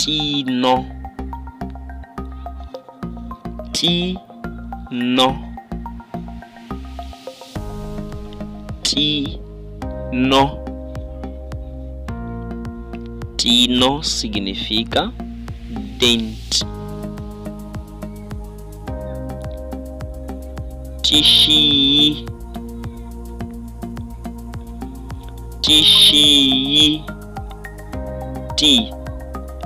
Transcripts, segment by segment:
tino, tino, tino. Tino significa dente. Tixi, tixi, ti,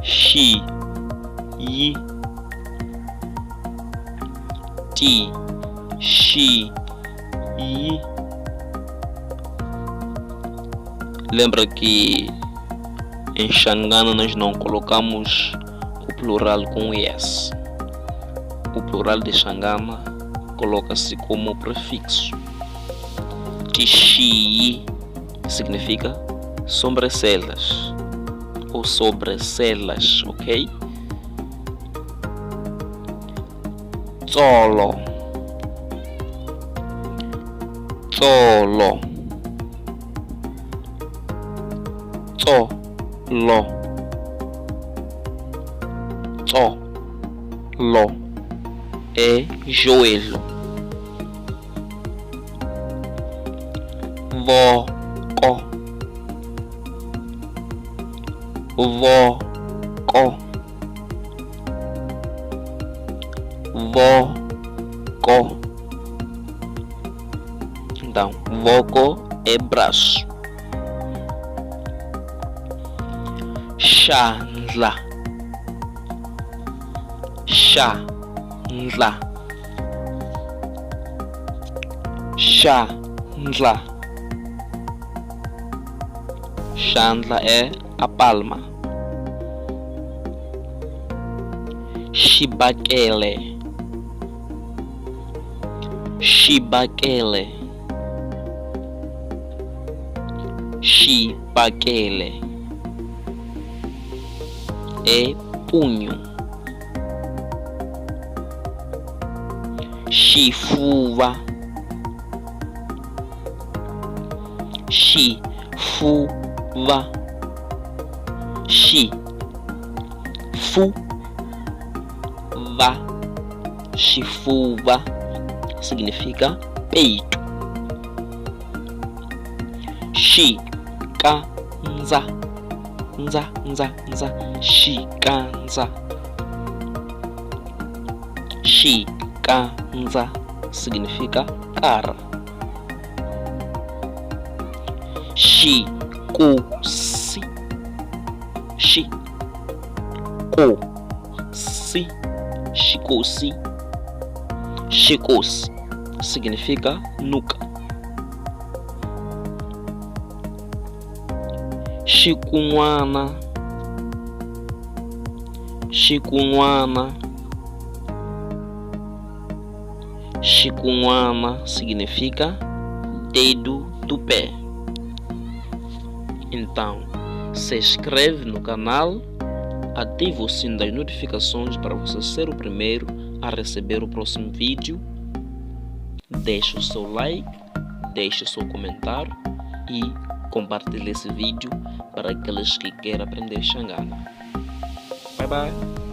xi, yi, ti, xi, yi. Lembra que em Xangana nós não colocamos o plural com yes. O plural de Xangana coloca-se como prefixo. Tixi significa sobrancelhas ou sobrancelhas, ok? Tsolo, tsolo, tsolo, tsolo é joelho. Voco, voco, voco. Então, voco é braço. Xandla, xandla, xandla. Xandla é a palma. Xibakele, xibakele, xibakele é punho. Xifuva, xifuva, xifuva, xifuva significa peito. Xikanza, nza, nza, nza, xikanza, xikanza significa cara. Xikosi, xikosi, xikosi, xikosi significa nuca. Chikunguana, chikunguana, chikunguana significa dedo do pé. Então, se inscreve no canal, ativa o sino das notificações para você ser o primeiro a receber o próximo vídeo. Deixe o seu like, deixe o seu comentário e compartilhe esse vídeo para aqueles que querem aprender Xangana. Bye bye!